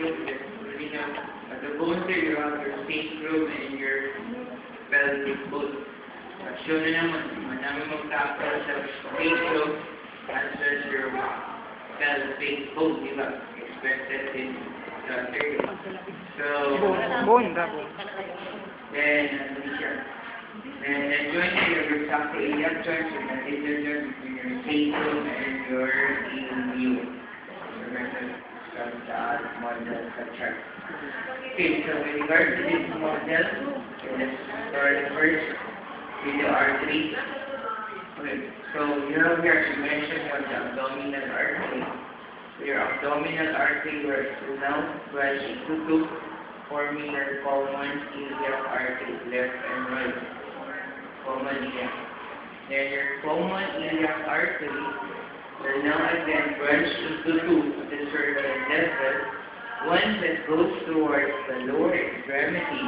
sacrum, at the bone there you have your sacrum and your pelvic bone. Show na naman, namin mag-tackle sa sacrum as well as your pelvic bone, di ba? Expected in the area. So, then join your sacroiliac joint, your medial joint between your sacrum and your ilium. Model structure. Okay, so with regard to this model, let's start first with the artery. Okay, so you have here to mention what the abdominal artery. So your abdominal artery will now branch into two, forming your common iliac artery, left and right. Common iliac. Then your common iliac artery will now again branch into two at a certain level. One that goes towards the lower extremity,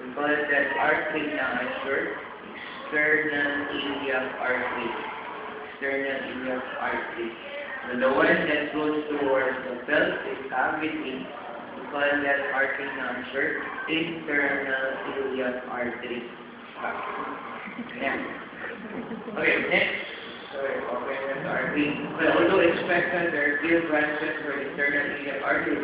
we call that artery now as your external iliac artery. External iliac artery. And the one that goes towards the pelvic cavity, we call that artery now as your internal iliac artery. Okay, next. Sorry, well, although expected, there are clear branches for the internal iliac artery,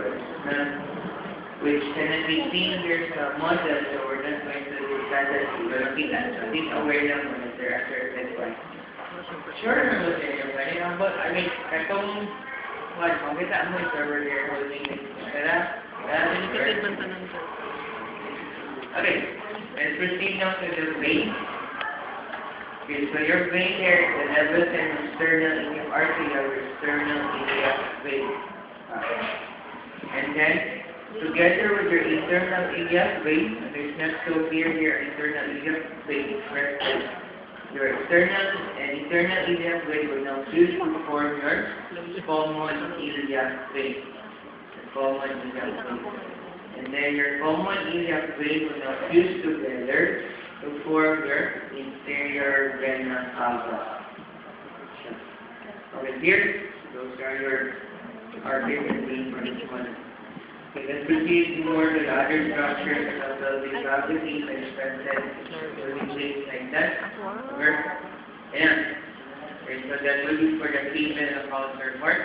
which cannot be seen here sa model, so we're not going to do that as we will look at. So please aware lang when there are certain points. Sure, naman sa inyo. I mean, katong what, makita mo yung server here holding it. Okay, let's proceed now to the vein. Okay, so your vein here, the levels and external iliac artery are external iliac vein. And then, together with your internal iliac vein, there's not so clear here, internal iliac vein, your external and internal iliac vein will now fuse to form your common iliac vein. Common iliac vein. And then your common iliac vein will now fuse together to form your inferior vena cava. Okay, here, those are your arteries and veins for each one. Okay, let's proceed more to the other structures of the pelvic cavity, like expected, will be placed like that. Over. Ayan. Okay, so that will be for the female counterpart.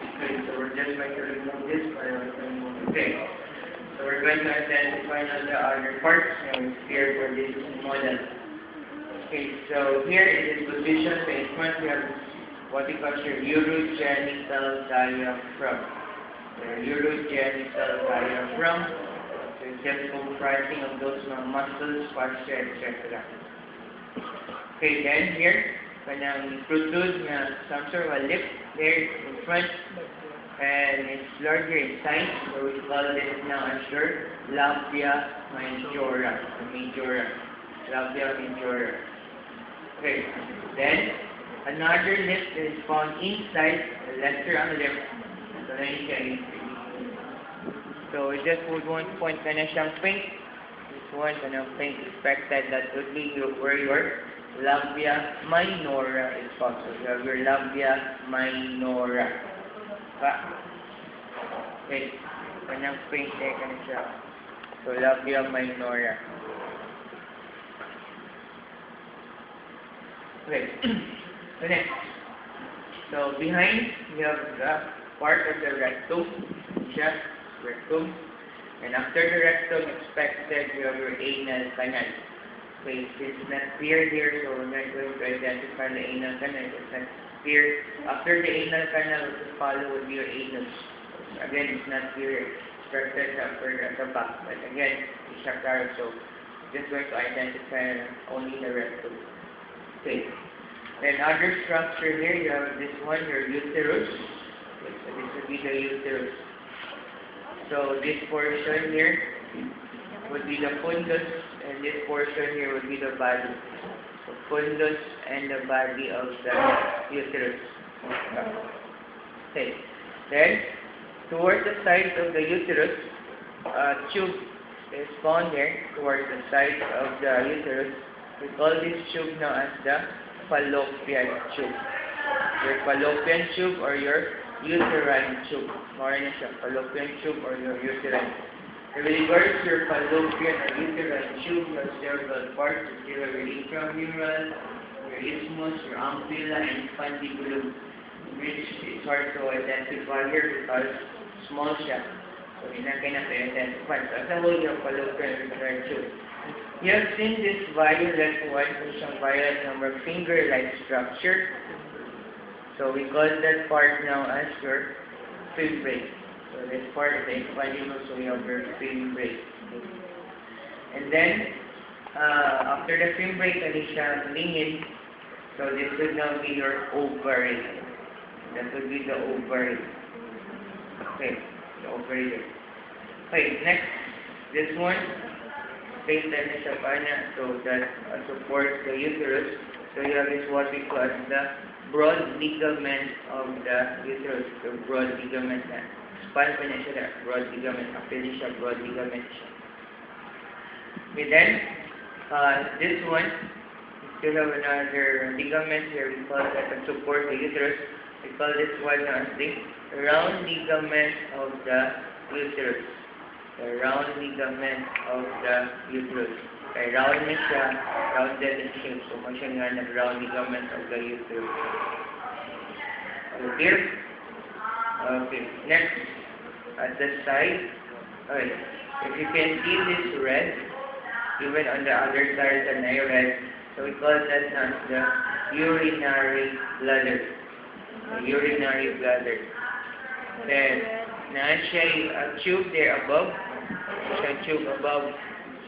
Okay, so we're just going to remove this. Okay. So we're going to identify now the other parts here for this model. Okay, so here in this position, in front we have what we call your urogenital diaphragm. The urogenital diaphragm is just comprising of those muscles, fascia, etc. Okay, then here, when you protrude some sort of a lip there in front, and it's larger in size, so we call this now as your labia majora. Labia majora. Okay, then another lip is found inside the lesser lip. So then you can so we just would want to point kind of siyang pink. This one kind of pink expected that would be where your labia minora is found. So you have your labia minora. Okay, kanyang pink eh, kanya siya. So, labia minora. Okay, so next. So, behind, you have the part of the rectum, siya, rectum. And after the rectum, expected, you have your anal canal. Okay, it's not clear here, so we're not going to identify the anal canal. It's not here, after the anal canal, what will follow would be your anus. Again, it's not clear, structured at the back, but again, it's structured, so just going to identify only the rectum. Okay. Then other structure here, you have this one, your uterus. Okay, so this would be the uterus. So this portion here would be the fundus, and this portion here would be the body. Fundus and the body of the uterus. Okay. Then, towards the side of the uterus, tube is found there towards the side of the uterus. We call this tube now as the fallopian tube. Your fallopian tube or your uterine tube. More na siya, fallopian tube or your uterine. So with regards to your fallopian or uterine tube, you have several parts. Your intramural, your isthmus, your ampulla, and fundibulum, which is hard to identify here because small siya. So hindi na kayo na-identify. So as a whole, your fallopian uterine tube. You have seen this violet one, which is violet number finger-like structure. So we call that part now as your fimbrate. So this part is the infundibulum, so you have your fimbrate. And then, after the fimbrate, ano siya lingid. So this would now be your ovary. That would be the ovary. Okay, the ovary there. Okay, next, this one. So that supports the uterus. So you have this what we call the broad ligament of the uterus. The broad ligament na. Span pa niya siya na. Broad ligament. Actually siya broad ligament siya. Okay, then this one, we still have another ligament here. We call that to support the uterus. We call this one as the round ligament of the uterus. The round ligament of the uterus. Okay, round na siya, rounded in shape. So, masya nga na round ligament of the uterus. Okay, okay. Next, at the side. Okay, if you can see this red, even on the other side, the red. So, we call that as the urinary bladder. The urinary bladder. Then, siya a tube there above. Siya tube above.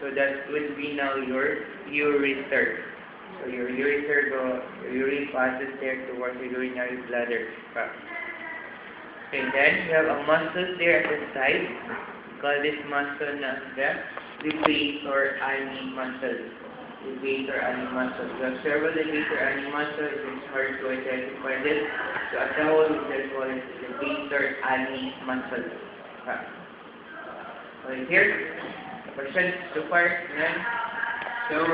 So that would be now your ureter. So your ureter, your urine passes there towards the urinary bladder. Okay, then you have a muscle there at the side. We call this muscle na the levator ani muscle. Levator ani muscle. You have several levator ani muscles. It's hard to identify this. So as a whole, we call it levator ani muscle. Okay, here. Questions so far? None? So